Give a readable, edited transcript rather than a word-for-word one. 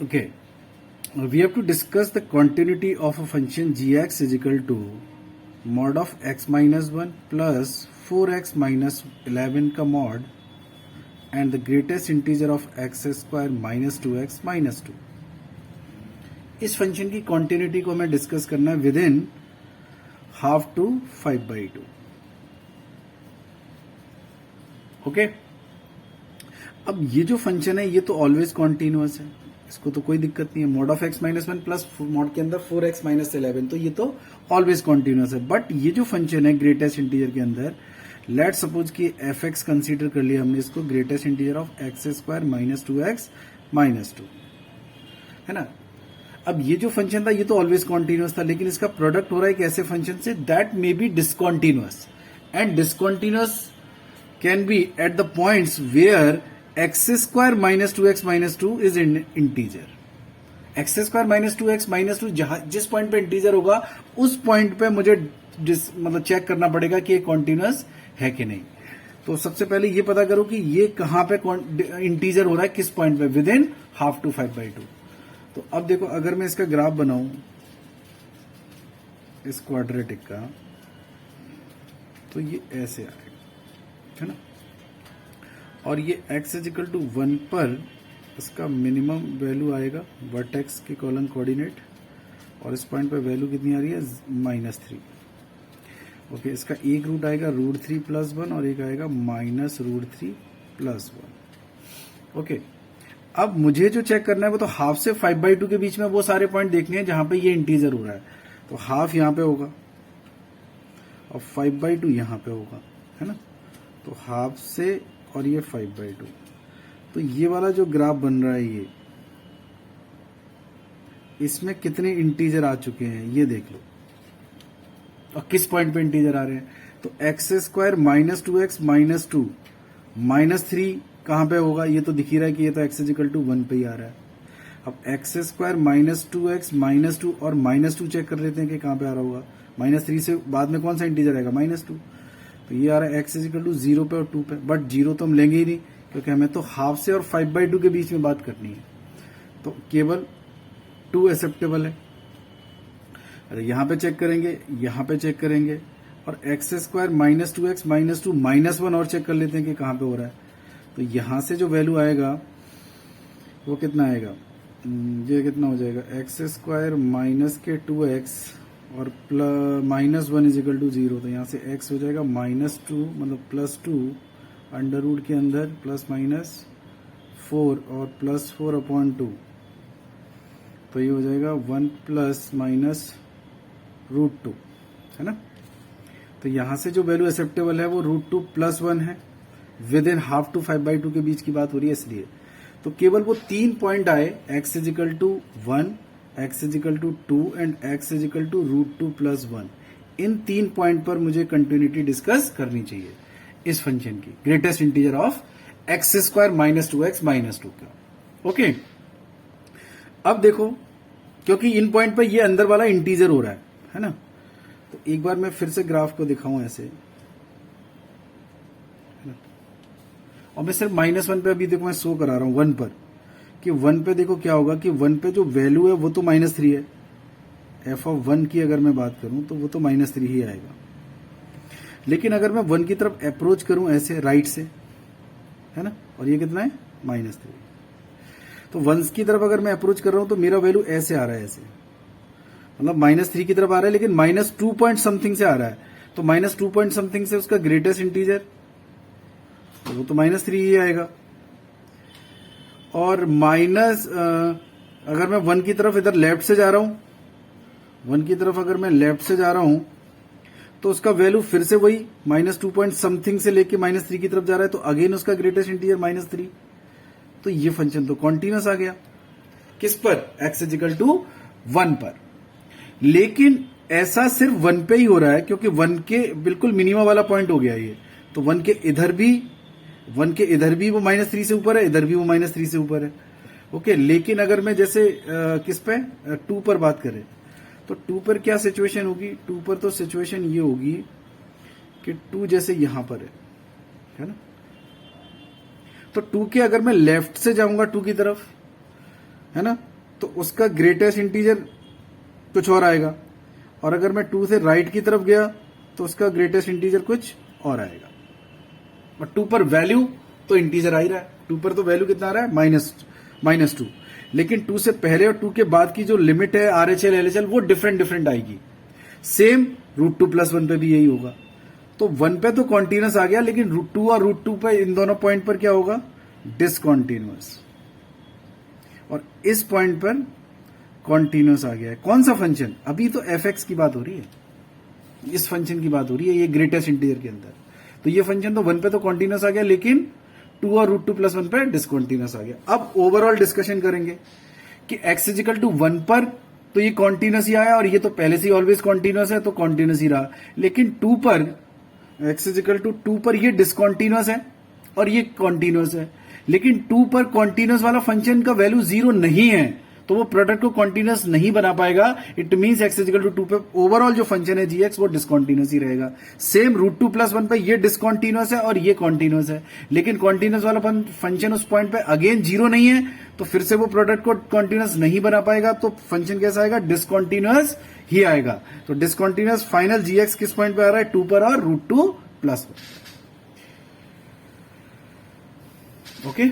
Okay, we have to discuss the continuity of a function gx is equal to mod of x minus 1 plus 4x minus 11 का mod and the greatest integer of x square minus 2x minus 2. इस function की continuity को हमें discuss करना है within half to 5/2. Okay, अब ये जो फंक्शन है ये तो ऑलवेज कॉन्टिन्यूअस है, इसको तो कोई दिक्कत नहीं है. Mod of x minus 1 plus mod के अंदर 4x माइनस 11, तो ये तो ऑलवेज कॉन्टिन्यूअस है. बट ये जो फंक्शन है ग्रेटेस्ट इंटीजर के अंदर, लेट सपोज कि एफ एक्स कंसिडर कर लिया हमने इसको greatest integer of x square minus 2x minus 2, है ना. अब ये जो फंक्शन था ये तो ऑलवेज कॉन्टिन्यूअस था, लेकिन इसका प्रोडक्ट हो रहा है एक ऐसे फंक्शन से that may be discontinuous, and discontinuous can be at the points where x square minus 2x minus 2 is integer. X square minus 2x minus 2 जिस पॉइंट पे इंटीजर होगा उस पॉइंट पे मुझे मतलब चेक करना पड़ेगा कि ये कॉन्टिन्यूअस है कि नहीं. तो सबसे पहले ये पता करो कि ये कहां पे इंटीजर हो रहा है, किस पॉइंट पे, विद इन हाफ टू 5/2. तो अब देखो, अगर मैं इसका ग्राफ बनाऊं इस क्वाड्रेटिक का, तो ये ऐसे आएगा, है ना. और ये x इज इक्वल टू 1 पर इसका मिनिमम वैल्यू आएगा वर्टेक्स के कॉलम कोऑर्डिनेट, और इस पॉइंट पे वैल्यू कितनी आ रही है, -3. ओके, इसका एक रूट आएगा √3 + 1 और एक आएगा -√3 + 1. ओके, अब मुझे जो चेक करना है वो तो हाफ से 5/2 के बीच में वो सारे पॉइंट देखने हैं जहां पे ये इंटीजर हो रहा है. तो हाफ यहां पे होगा और 5/2 यहां पे होगा, है ना. तो हाफ से और ये 5/2, तो ये वाला जो ग्राफ बन रहा है ये, इसमें कितने इंटीजर आ चुके हैं ये देख लो, और किस पॉइंट पे इंटीजर आ रहे हैं. तो x square minus 2x minus 2 -3 कहां पे होगा, ये तो दिख ही रहा है कि ये तो x इज इक्वल टू 1 पे ही आ रहा है. अब x square minus 2x minus 2 और -2 चेक कर लेते हैं कि कहां पे आ रहा होगा. -3 से बाद में कौन सा इंटीजर आएगा, -2. तो ये आ रहा है x इज इक्वल टू 0 पे और 2 पे, बट 0 तो हम लेंगे ही नहीं क्योंकि हमें तो हाफ से और 5/2 के बीच में बात करनी है. तो केवल 2 एक्सेप्टेबल है. अरे यहां पे चेक करेंगे, यहां पे चेक करेंगे, और x square minus 2x minus 2 -1 और चेक कर लेते हैं कि कहां पे हो रहा है. तो यहां से जो वैल्यू आएगा वो कितना आएगा, ये कितना हो जाएगा, एक्स स्क्वायर माइनस के 2x और -1 इज इक्वल टू 0. तो यहां से x हो जाएगा -2 मतलब +2 अंडर रूट के अंदर +-4 और +4/2. तो ये हो जाएगा 1 ± √2, है ना. तो यहां से जो वैल्यू एक्सेप्टेबल है वो √2 + 1 है, विद इन हाफ टू 5/2 के बीच की बात हो रही है इसलिए. तो केवल वो 3 पॉइंट आए, x is equal to 1, x is equal to 2 and x is equal to √2 + 1. इन 3 पॉइंट पर मुझे कंटिन्यूटी डिस्कस करनी चाहिए इस फंक्शन की, greatest integer of x square minus 2x minus 2 का. ओके, अब देखो, क्योंकि इन पॉइंट पर ये अंदर वाला इंटीजर हो रहा है ना. तो एक बार मैं फिर से ग्राफ को दिखाऊं ऐसे, है ना. और मैं सिर्फ -1 पे अभी देखो मैं शो करा रहा हूं 1 पर, कि 1 पे देखो क्या होगा कि 1 पे जो वैल्यू है वो तो -3 है. f(1) की अगर मैं बात करूं तो वो तो -3 ही आएगा. लेकिन अगर मैं 1 की तरफ अप्रोच करूं ऐसे राइट से, है ना, और ये कितना है -3, तो 1 की तरफ अगर मैं अप्रोच कर रहा हूं तो मेरा वैल्यू ऐसे आ रहा है, ऐसे मतलब -3 की तरफ आ रहा है, लेकिन -2 पॉइंट समथिंग से आ रहा है. तो -2 पॉइंट समथिंग से उसका ग्रेटेस्ट इंटीजर, तो वो तो -3 ही आएगा. और अगर मैं 1 की तरफ इधर लेफ्ट से जा रहा हूं, 1 की तरफ अगर मैं लेफ्ट से जा रहा हूं तो उसका वैल्यू फिर से वही -2 पॉइंट समथिंग से लेके -3 की तरफ जा रहा है, तो अगेन उसका ग्रेटेस्ट इंटीजर -3. तो ये फंक्शन तो कॉन्टिन्यूअस आ गया, किस पर, x इज इक्वल टू 1 पर. लेकिन ऐसा सिर्फ 1 पे ही हो रहा है क्योंकि 1 के बिल्कुल मिनिमम वाला पॉइंट हो गया ये. तो 1 के इधर भी वो -3 से ऊपर है, इधर भी वो -3 से ऊपर है. ओके, लेकिन अगर मैं जैसे किस पे 2 पर बात करें, तो 2 पर क्या सिचुएशन होगी, 2 पर तो सिचुएशन ये होगी कि 2 जैसे यहां पर है ना. तो 2 के अगर मैं लेफ्ट से जाऊंगा 2 की तरफ, है ना, तो उसका ग्रेटेस्ट इंटीजर कुछ और आएगा, और अगर मैं 2 से राइट की तरफ गया तो उसका ग्रेटेस्ट इंटीजर कुछ और आएगा। और 2 पर वैल्यू तो इंटीजर आ ही रहा है, 2 पर तो वैल्यू कितना आ रहा है, -2, लेकिन 2 से पहले और 2 के बाद की जो लिमिट है RHL LHL वो डिफरेंट आएगी। सेम √2+1 पे भी यही होगा। तो 1 पे तो कॉन्टिन्यूस आ गया, लेकिन √2 और √2 पे इन दोनों पॉइंट पर क्या होगा, डिसकॉन्टिन्यूअस। और इस पॉइंट पर कॉन्टिन्यूअस आ गया है। कौन सा फंक्शन, अभी तो fx की बात हो रही है, इस फंक्शन की बात हो रही है, ये ग्रेटेस्ट इंटीजर के अंदर। तो ये फंक्शन तो 1 पे तो कॉन्टिन्यूअस आ गया, लेकिन 2 और √2+1 पे डिसकॉन्टिन्यूअस आ गया। अब ओवरऑल डिस्कशन करेंगे कि x = 1 पर तो ये कॉन्टिन्यूअस ही आया, और ये तो पहले से ही ऑलवेज कॉन्टिन्यूअस है, तो कॉन्टिन्यूअस ही रहा। लेकिन 2 पर, x = 2 पर ये डिसकॉन्टिन्यूअस है और ये कॉन्टिन्यूअस है, लेकिन 2 पर कॉन्टिन्यूअस वाला फंक्शन का वैल्यू 0 नहीं है, तो वो प्रोडक्ट को कॉन्टिन्यूअस नहीं बना पाएगा। इट मींस x = 2 पे ओवरऑल जो फंक्शन है gx वो डिसकॉन्टिन्यूअस ही रहेगा। सेम √2+1 पे ये डिसकॉन्टिन्यूअस है और ये कॉन्टिन्यूअस है, लेकिन कॉन्टिन्यूअस वाला फंक्शन उस पॉइंट पे अगेन 0 नहीं है, तो फिर से वो प्रोडक्ट को कॉन्टिन्यूअस नहीं बना पाएगा। तो फंक्शन कैसा आएगा, डिसकॉन्टिन्यूअस ही आएगा। तो डिसकॉन्टिन्यूअस फाइनल gx किस पॉइंट पे आ रहा है, 2 पर और √2+1। ओके।